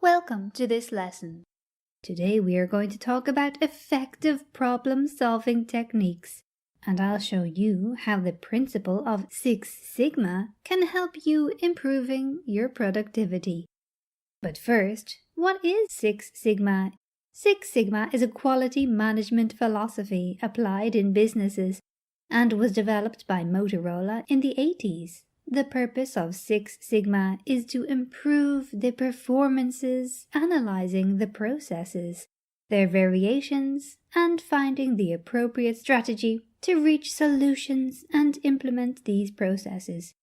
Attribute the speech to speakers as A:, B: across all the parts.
A: Welcome to this lesson. Today we are going to talk about effective problem-solving techniques, and I'll show you how the principle of Six Sigma can help you improving your productivity. But first, what is Six Sigma? Six Sigma is a quality management philosophy applied in businesses and was developed by Motorola in the 80s. The purpose of Six Sigma is to improve the performances, analyzing the processes, their variations, and finding the appropriate strategy to reach solutions and implement these processes.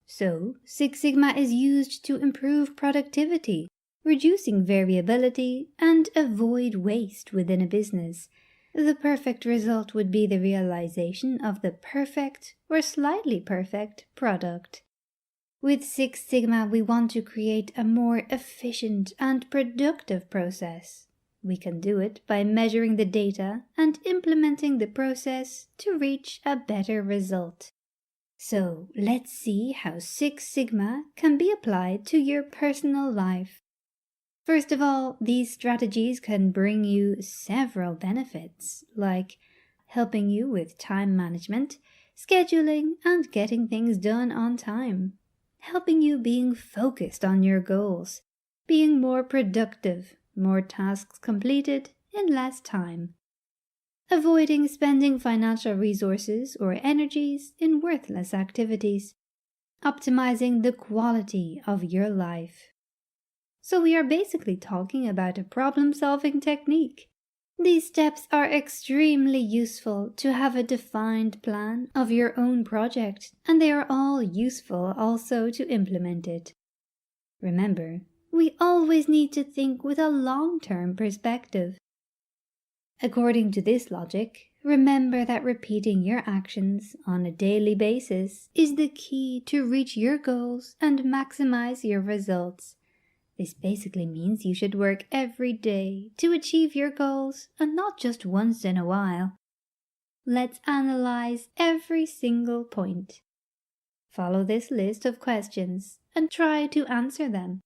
A: So, Six Sigma is used to improve productivity, reducing variability, and avoid waste within a business. The perfect result would be the realization of the perfect or slightly perfect product. With Six Sigma, we want to create a more efficient and productive process. We can do it by measuring the data and implementing the process to reach a better result. So, let's see how Six Sigma can be applied to your personal life. First of all, these strategies can bring you several benefits, like helping you with time management, scheduling, and getting things done on time, helping you being focused on your goals, being more productive, more tasks completed in less time, avoiding spending financial resources or energies in worthless activities, optimizing the quality of your life. So we are basically talking about a problem-solving technique. These steps are extremely useful to have a defined plan of your own project, and they are all useful also to implement it. Remember, we always need to think with a long-term perspective. According to this logic, remember that repeating your actions on a daily basis is the key to reach your goals and maximize your results. This basically means you should work every day to achieve your goals and not just once in a while. Let's analyze every single point. Follow this list of questions and try to answer them.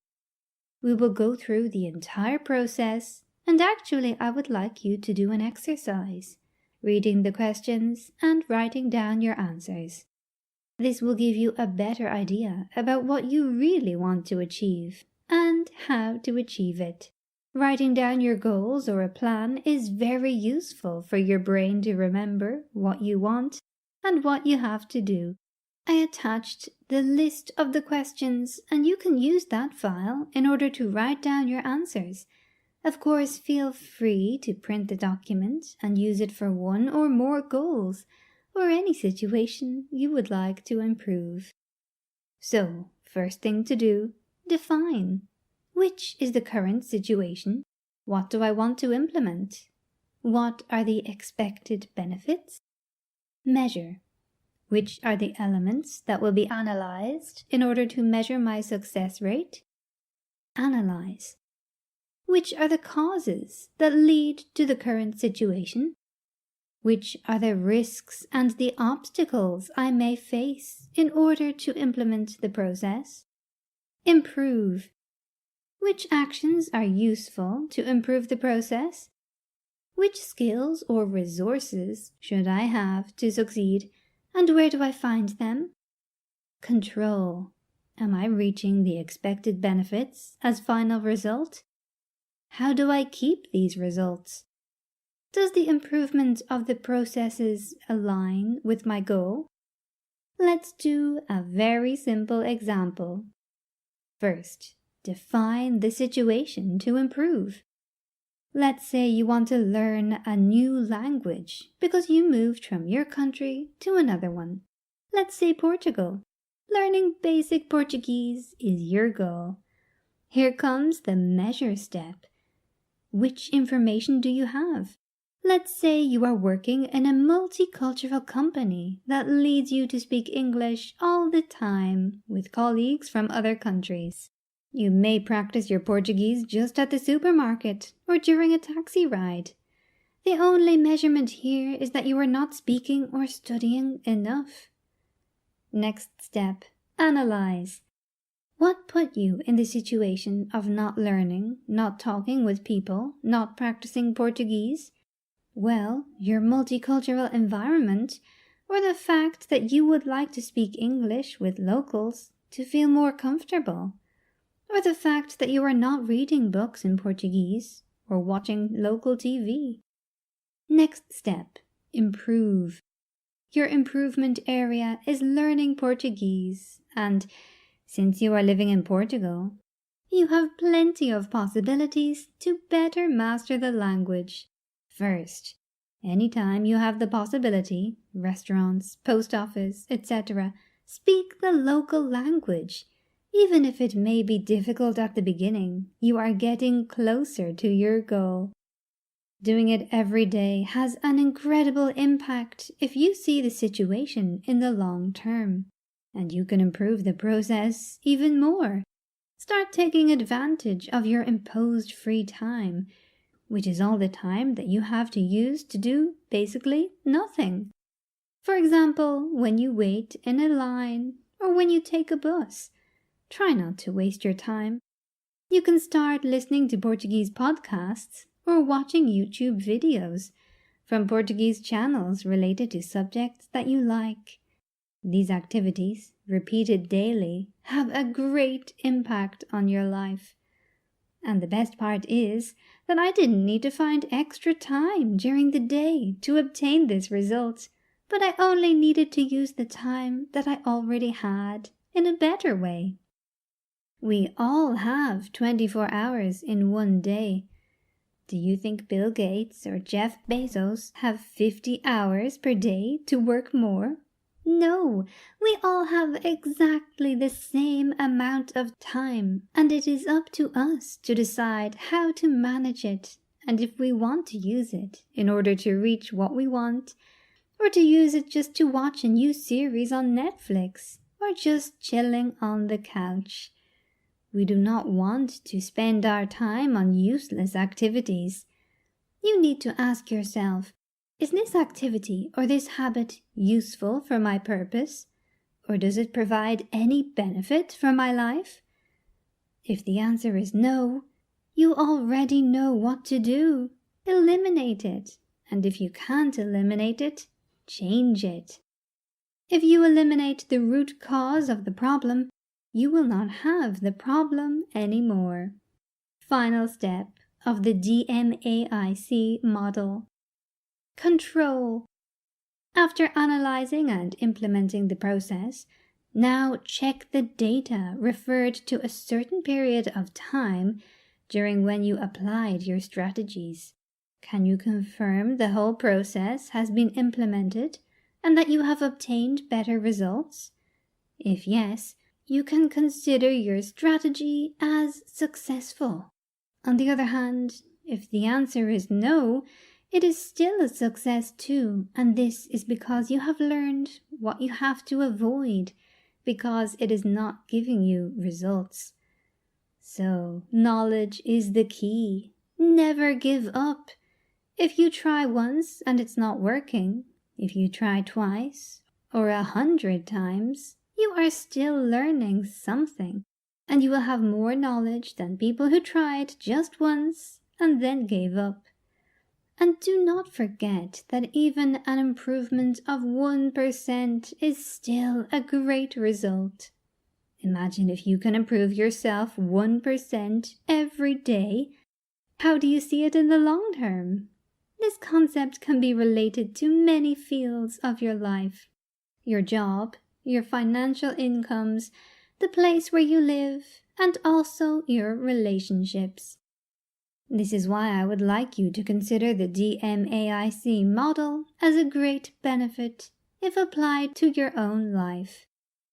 A: We will go through the entire process, and actually I would like you to do an exercise, reading the questions and writing down your answers. This will give you a better idea about what you really want to achieve and how to achieve it. Writing down your goals or a plan is very useful for your brain to remember what you want and what you have to do. I attached the list of the questions, and you can use that file in order to write down your answers. Of course, feel free to print the document and use it for one or more goals or any situation you would like to improve. So, first thing to do, define. Which is the current situation? What do I want to implement? What are the expected benefits? Measure. Which are the elements that will be analyzed in order to measure my success rate? Analyze. Which are the causes that lead to the current situation? Which are the risks and the obstacles I may face in order to implement the process? Improve. Which actions are useful to improve the process? Which skills or resources should I have to succeed, and where do I find them? Control. Am I reaching the expected benefits as final result? How do I keep these results? Does the improvement of the processes align with my goal? Let's do a very simple example. First, define the situation to improve. Let's say you want to learn a new language because you moved from your country to another one. Let's say Portugal. Learning basic Portuguese is your goal. Here comes the measure step. Which information do you have? Let's say you are working in a multicultural company that leads you to speak English all the time with colleagues from other countries. You may practice your Portuguese just at the supermarket or during a taxi ride. The only measurement here is that you are not speaking or studying enough. Next step, analyze. What put you in the situation of not learning, not talking with people, not practicing Portuguese? Well, your multicultural environment, or the fact that you would like to speak English with locals to feel more comfortable, or the fact that you are not reading books in Portuguese or watching local TV. Next step, improve. Your improvement area is learning Portuguese, and since you are living in Portugal, you have plenty of possibilities to better master the language. First, anytime you have the possibility, restaurants, post office, etc., speak the local language. Even if it may be difficult at the beginning, you are getting closer to your goal. Doing it every day has an incredible impact if you see the situation in the long term, and you can improve the process even more. Start taking advantage of your imposed free time, which is all the time that you have to use to do basically nothing. For example, when you wait in a line or when you take a bus, try not to waste your time. You can start listening to Portuguese podcasts or watching YouTube videos from Portuguese channels related to subjects that you like. These activities, repeated daily, have a great impact on your life. And the best part is that I didn't need to find extra time during the day to obtain this result, but I only needed to use the time that I already had in a better way. We all have 24 hours in one day. Do you think Bill Gates or Jeff Bezos have 50 hours per day to work more? No, we all have exactly the same amount of time, and it is up to us to decide how to manage it and if we want to use it in order to reach what we want, or to use it just to watch a new series on Netflix, or just chilling on the couch. We do not want to spend our time on useless activities. You need to ask yourself, is this activity or this habit useful for my purpose? Or does it provide any benefit for my life? If the answer is no, you already know what to do. Eliminate it. And if you can't eliminate it, change it. If you eliminate the root cause of the problem, you will not have the problem anymore. Final step of the DMAIC model. Control. After analyzing and implementing the process, now check the data referred to a certain period of time during when you applied your strategies. Can you confirm the whole process has been implemented and that you have obtained better results? If yes, you can consider your strategy as successful. On the other hand, if the answer is no, it is still a success too, and this is because you have learned what you have to avoid, because it is not giving you results. So, knowledge is the key. Never give up. If you try once and it's not working, if you try twice or 100 times, you are still learning something, and you will have more knowledge than people who tried just once and then gave up. And do not forget that even an improvement of 1% is still a great result. Imagine if you can improve yourself 1% every day. How do you see it in the long term? This concept can be related to many fields of your life. Your job, your financial incomes, the place where you live, and also your relationships. This is why I would like you to consider the DMAIC model as a great benefit if applied to your own life.